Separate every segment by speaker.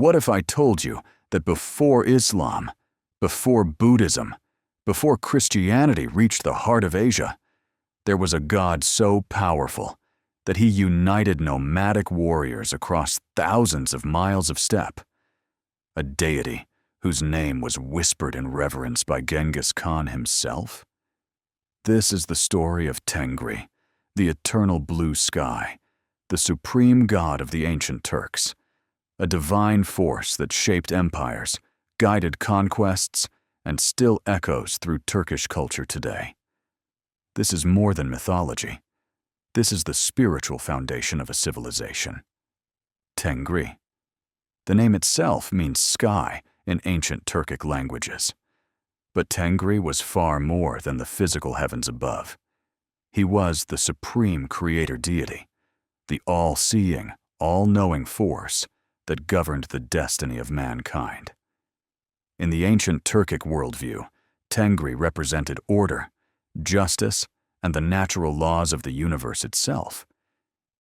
Speaker 1: what if I told you that before Islam, before Buddhism, before Christianity reached the heart of Asia, there was a god so powerful that he united nomadic warriors across thousands of miles of steppe, a deity whose name was whispered in reverence by Genghis Khan himself? This is the story of Tengri, the eternal blue sky, the supreme god of the ancient Turks, a divine force that shaped empires, guided conquests, and still echoes through Turkish culture today. This is more than mythology. This is the spiritual foundation of a civilization. Tengri. The name itself means sky in ancient Turkic languages. But Tengri was far more than the physical heavens above. He was the supreme creator deity, the all-seeing, all-knowing force that governed the destiny of mankind. In the ancient Turkic worldview, Tengri represented order, justice, and the natural laws of the universe itself.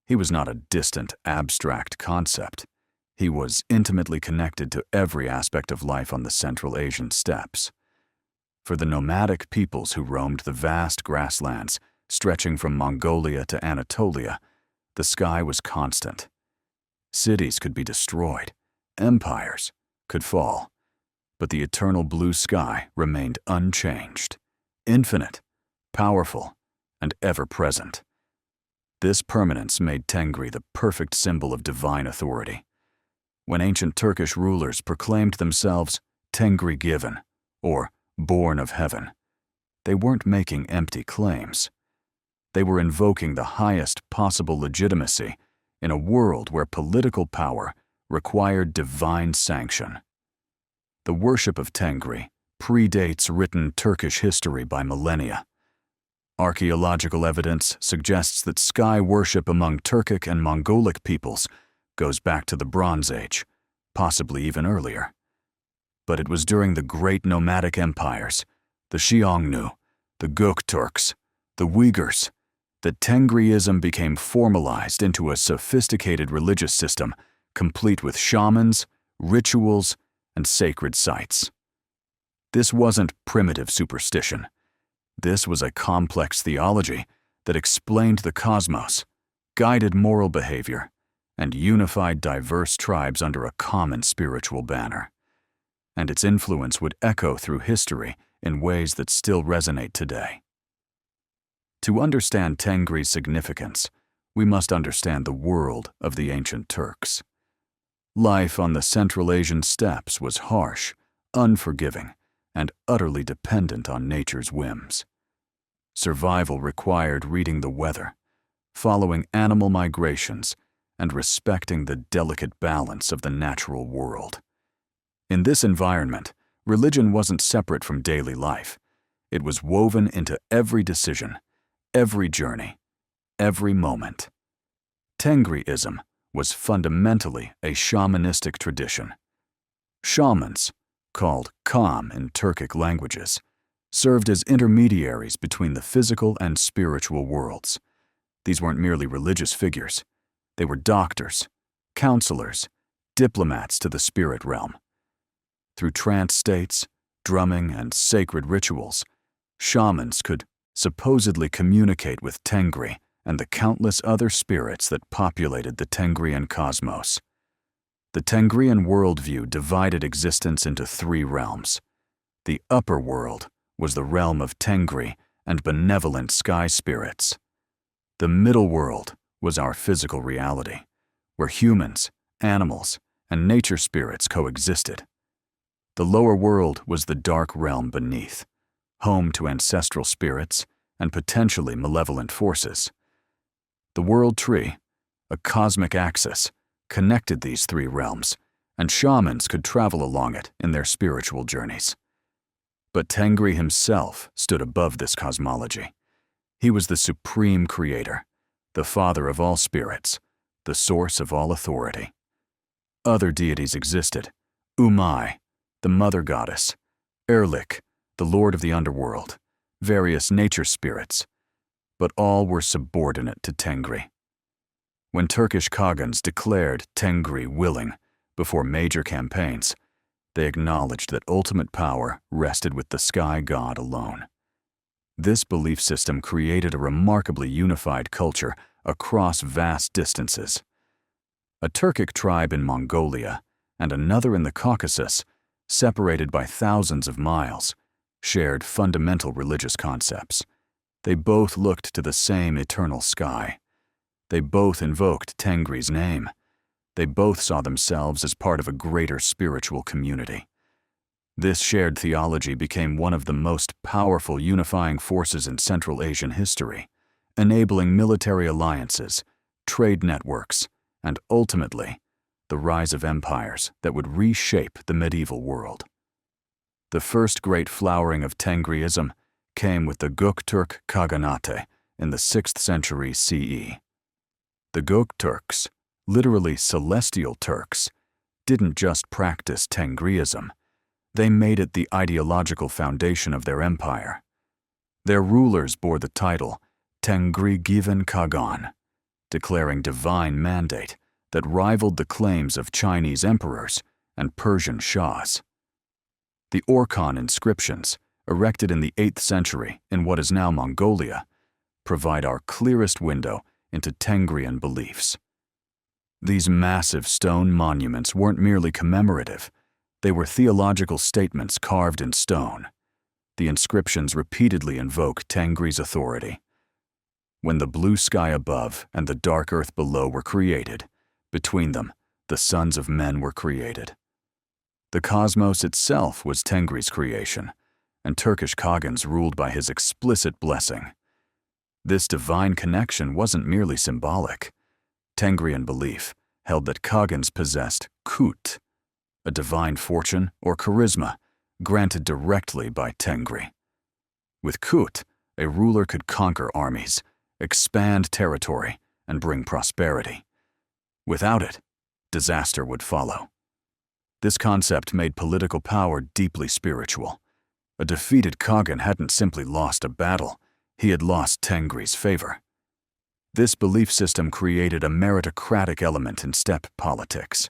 Speaker 1: He was not a distant, abstract concept. He was intimately connected to every aspect of life on the Central Asian steppes. For the nomadic peoples who roamed the vast grasslands stretching from Mongolia to Anatolia, the sky was constant. Cities could be destroyed, empires could fall, but the eternal blue sky remained unchanged, infinite, powerful, and ever-present. This permanence made Tengri the perfect symbol of divine authority. When ancient Turkish rulers proclaimed themselves Tengri given, or born of heaven, they weren't making empty claims. They were invoking the highest possible legitimacy in a world where political power required divine sanction. The worship of Tengri predates written Turkish history by millennia. Archaeological evidence suggests that sky worship among Turkic and Mongolic peoples goes back to the Bronze Age, possibly even earlier. But it was during the great nomadic empires, the Xiongnu, the Göktürks, the Uyghurs, that Tengriism became formalized into a sophisticated religious system complete with shamans, rituals, and sacred sites. This wasn't primitive superstition. This was a complex theology that explained the cosmos, guided moral behavior, and unified diverse tribes under a common spiritual banner. And its influence would echo through history in ways that still resonate today. To understand Tengri's significance, we must understand the world of the ancient Turks. Life on the Central Asian steppes was harsh, unforgiving, and utterly dependent on nature's whims. Survival required reading the weather, following animal migrations, and respecting the delicate balance of the natural world. In this environment, religion wasn't separate from daily life. It was woven into every decision, every journey, every moment. Tengriism was fundamentally a shamanistic tradition. Shamans, called Kam in Turkic languages, served as intermediaries between the physical and spiritual worlds. These weren't merely religious figures. They were doctors, counselors, diplomats to the spirit realm. Through trance states, drumming, and sacred rituals, shamans could supposedly communicate with Tengri and the countless other spirits that populated the Tengrian cosmos. The Tengrian worldview divided existence into three realms. The upper world was the realm of Tengri and benevolent sky spirits. The middle world was our physical reality, where humans, animals, and nature spirits coexisted. The lower world was the dark realm beneath, home to ancestral spirits and potentially malevolent forces. The world tree, a cosmic axis, connected these three realms, and shamans could travel along it in their spiritual journeys. But Tengri himself stood above this cosmology. He was the supreme creator, the father of all spirits, the source of all authority. Other deities existed: Umai, the mother goddess; Erlik, the lord of the underworld; various nature spirits, but all were subordinate to Tengri. When Turkish Khagans declared Tengri willing, Before major campaigns, they acknowledged that ultimate power rested with the sky god alone. This belief system created a remarkably unified culture across vast distances. A Turkic tribe in Mongolia and another in the Caucasus, separated by thousands of miles, shared fundamental religious concepts. They both looked to the same eternal sky. They both invoked Tengri's name. They both saw themselves as part of a greater spiritual community. This shared theology became one of the most powerful unifying forces in Central Asian history, enabling military alliances, trade networks, and ultimately, the rise of empires that would reshape the medieval world. The first great flowering of Tengriism came with the Göktürk Khaganate in the 6th century CE. The Göktürks, literally celestial Turks, didn't just practice Tengriism. They made it the ideological foundation of their empire. Their rulers bore the title Tengri given Khagan, declaring divine mandate that rivaled the claims of Chinese emperors and Persian shahs. The Orkhon inscriptions, erected in the 8th century in what is now Mongolia, provide our clearest window into Tengrian beliefs. These massive stone monuments weren't merely commemorative. They were theological statements carved in stone. The inscriptions repeatedly invoke Tengri's authority. When the blue sky above and the dark earth below were created, between them, the sons of men were created. The cosmos itself was Tengri's creation, and Turkish Khagans ruled by his explicit blessing. This divine connection wasn't merely symbolic. Tengrian belief held that Khagans possessed kut, a divine fortune or charisma granted directly by Tengri. With kut, a ruler could conquer armies, expand territory, and bring prosperity. Without it, disaster would follow. This concept made political power deeply spiritual. A defeated Khagan hadn't simply lost a battle, he had lost Tengri's favor. This belief system created a meritocratic element in steppe politics.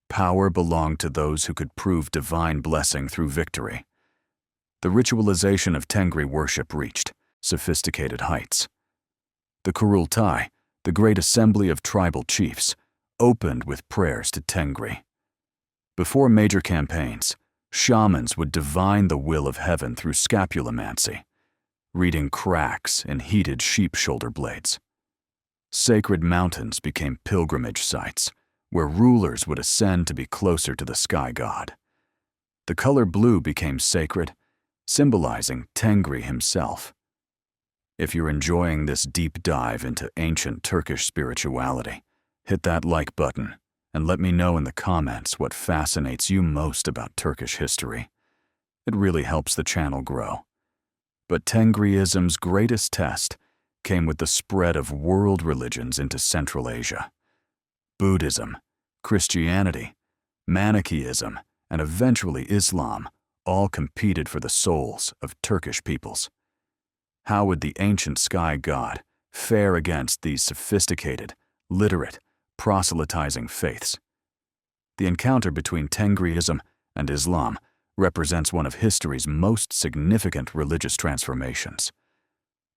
Speaker 1: Power belonged to those who could prove divine blessing through victory. The ritualization of Tengri worship reached sophisticated heights. The Kurultai, the great assembly of tribal chiefs, opened with prayers to Tengri. Before major campaigns, shamans would divine the will of heaven through scapulomancy, reading cracks in heated sheep shoulder blades. Sacred mountains became pilgrimage sites, where rulers would ascend to be closer to the sky god. The color blue became sacred, symbolizing Tengri himself. If you're enjoying this deep dive into ancient Turkish spirituality, hit that like button and let me know in the comments what fascinates you most about Turkish history. It really helps the channel grow. But Tengriism's greatest test came with the spread of world religions into Central Asia. Buddhism, Christianity, Manichaeism, and eventually Islam all competed for the souls of Turkish peoples. How would the ancient sky god fare against these sophisticated, literate, proselytizing faiths? The encounter between Tengriism and Islam represents one of history's most significant religious transformations.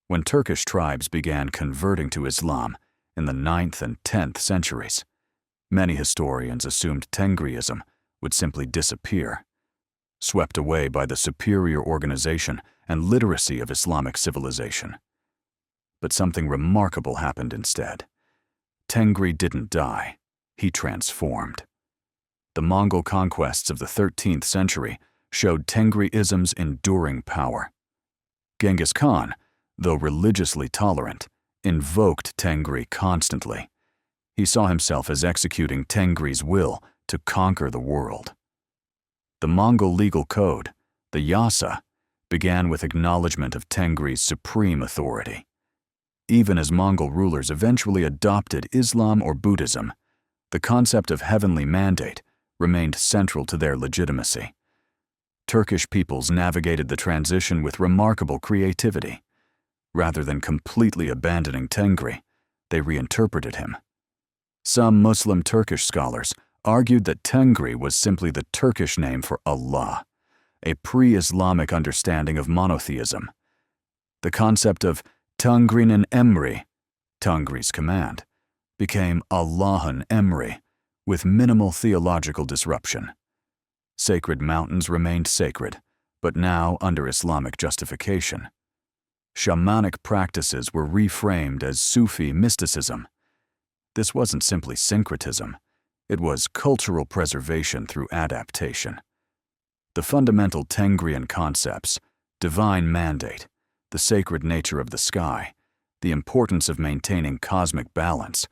Speaker 1: When Turkish tribes began converting to Islam in the 9th and 10th centuries, many historians assumed Tengriism would simply disappear, swept away by the superior organization and literacy of Islamic civilization. But something remarkable happened instead. Tengri didn't die, he transformed. The Mongol conquests of the 13th century showed Tengriism's enduring power. Genghis Khan, though religiously tolerant, invoked Tengri constantly. He saw himself as executing Tengri's will to conquer the world. The Mongol legal code, the Yasa, began with acknowledgement of Tengri's supreme authority. Even as Mongol rulers eventually adopted Islam or Buddhism, the concept of heavenly mandate remained central to their legitimacy. Turkish peoples navigated the transition with remarkable creativity. Rather than completely abandoning Tengri, they reinterpreted him. Some Muslim Turkish scholars argued that Tengri was simply the Turkish name for Allah, a pre-Islamic understanding of monotheism. The concept of Tengri'nin Emri, Tengri's command, became Allah'ın Emri, with minimal theological disruption. Sacred mountains remained sacred, but now under Islamic justification. Shamanic practices were reframed as Sufi mysticism. This wasn't simply syncretism. It was cultural preservation through adaptation. The fundamental Tengrian concepts, divine mandate, the sacred nature of the sky, the importance of maintaining cosmic balance,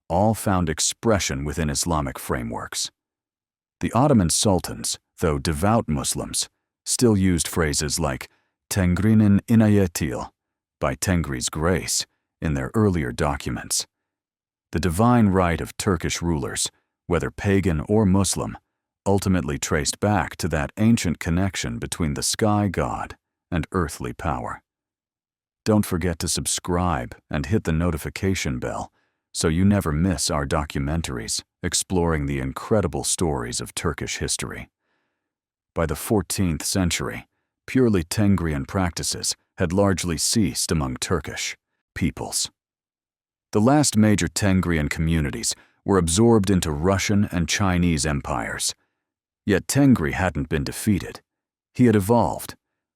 Speaker 1: all found expression within Islamic frameworks. The Ottoman sultans, though devout Muslims, still used phrases like Tengri'nin inayetil, by Tengri's grace, in their earlier documents. The divine right of Turkish rulers, whether pagan or Muslim, ultimately traced back to that ancient connection between the sky god and earthly power. Don't forget to subscribe and hit the notification bell so you never miss our documentaries exploring the incredible stories of Turkish history. By the 14th century, purely Tengrian practices had largely ceased among Turkish peoples. The last major Tengrian communities were absorbed into Russian and Chinese empires. Yet Tengri hadn't been defeated. He had evolved,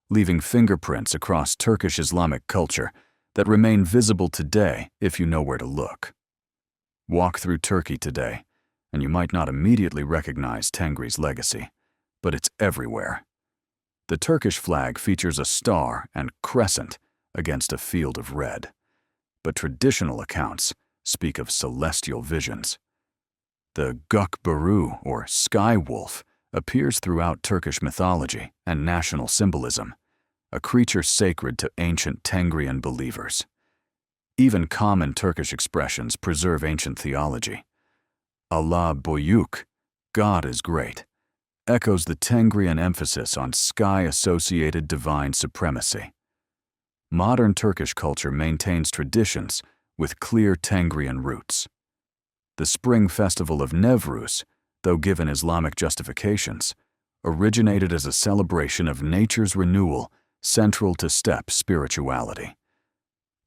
Speaker 1: leaving fingerprints across Turkish Islamic culture that remain visible today if you know where to look. Walk through Turkey today, and you might not immediately recognize Tengri's legacy, but it's everywhere. The Turkish flag features a star and crescent against a field of red, but traditional accounts speak of celestial visions. The Göktürk, or sky wolf, appears throughout Turkish mythology and national symbolism, a creature sacred to ancient Tengrian believers. Even common Turkish expressions preserve ancient theology. Allah Boyuk, God is great, echoes the Tengrian emphasis on sky-associated divine supremacy. Modern Turkish culture maintains traditions with clear Tengrian roots. The spring festival of Nevruz, though given Islamic justifications, originated as a celebration of nature's renewal central to steppe spirituality.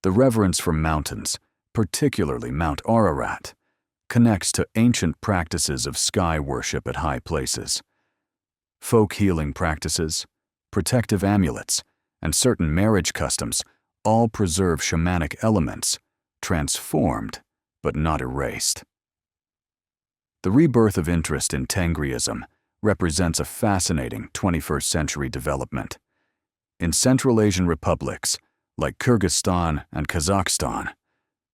Speaker 1: The reverence for mountains, particularly Mount Ararat, connects to ancient practices of sky worship at high places. Folk healing practices, protective amulets, and certain marriage customs all preserve shamanic elements, transformed but not erased. The rebirth of interest in Tengriism represents a fascinating 21st century development. In Central Asian republics, like Kyrgyzstan and Kazakhstan,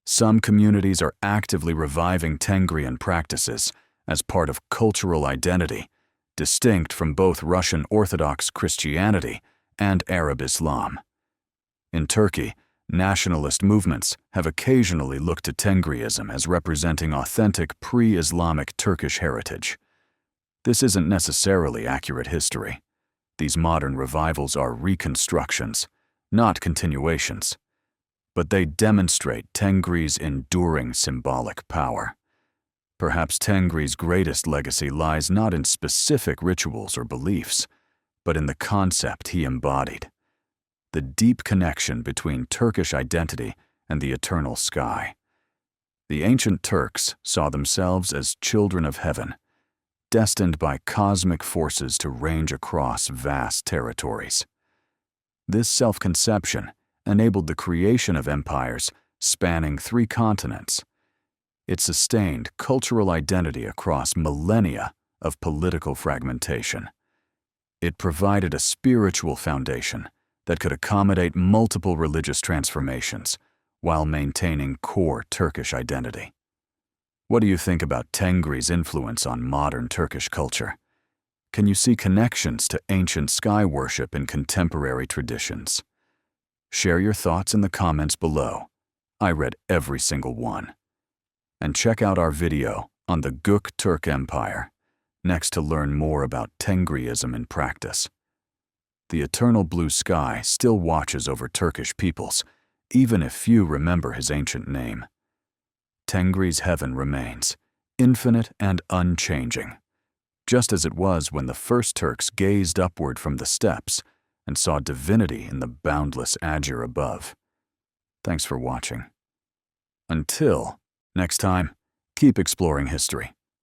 Speaker 1: some communities are actively reviving Tengrian practices as part of cultural identity, distinct from both Russian Orthodox Christianity and Arab Islam. In Turkey, nationalist movements have occasionally looked to Tengriism as representing authentic pre-Islamic Turkish heritage. This isn't necessarily accurate history. These modern revivals are reconstructions, not continuations, but they demonstrate Tengri's enduring symbolic power. Perhaps Tengri's greatest legacy lies not in specific rituals or beliefs, but in the concept he embodied: the deep connection between Turkish identity and the eternal sky. The ancient Turks saw themselves as children of heaven, destined by cosmic forces to range across vast territories. This self-conception enabled the creation of empires spanning 3 continents. It sustained cultural identity across millennia of political fragmentation. It provided a spiritual foundation that could accommodate multiple religious transformations while maintaining core Turkish identity. What do you think about Tengri's influence on modern Turkish culture? Can you see connections to ancient sky worship in contemporary traditions? Share your thoughts in the comments below. I read every single one. And check out our video on the Göktürk Empire next to learn more about Tengriism in practice. The eternal blue sky still watches over Turkish peoples, even if few remember his ancient name. Tengri's heaven remains, infinite and unchanging, just as it was when the first Turks gazed upward from the steppes and saw divinity in the boundless azure above. Thanks for watching. Until next time, keep exploring history.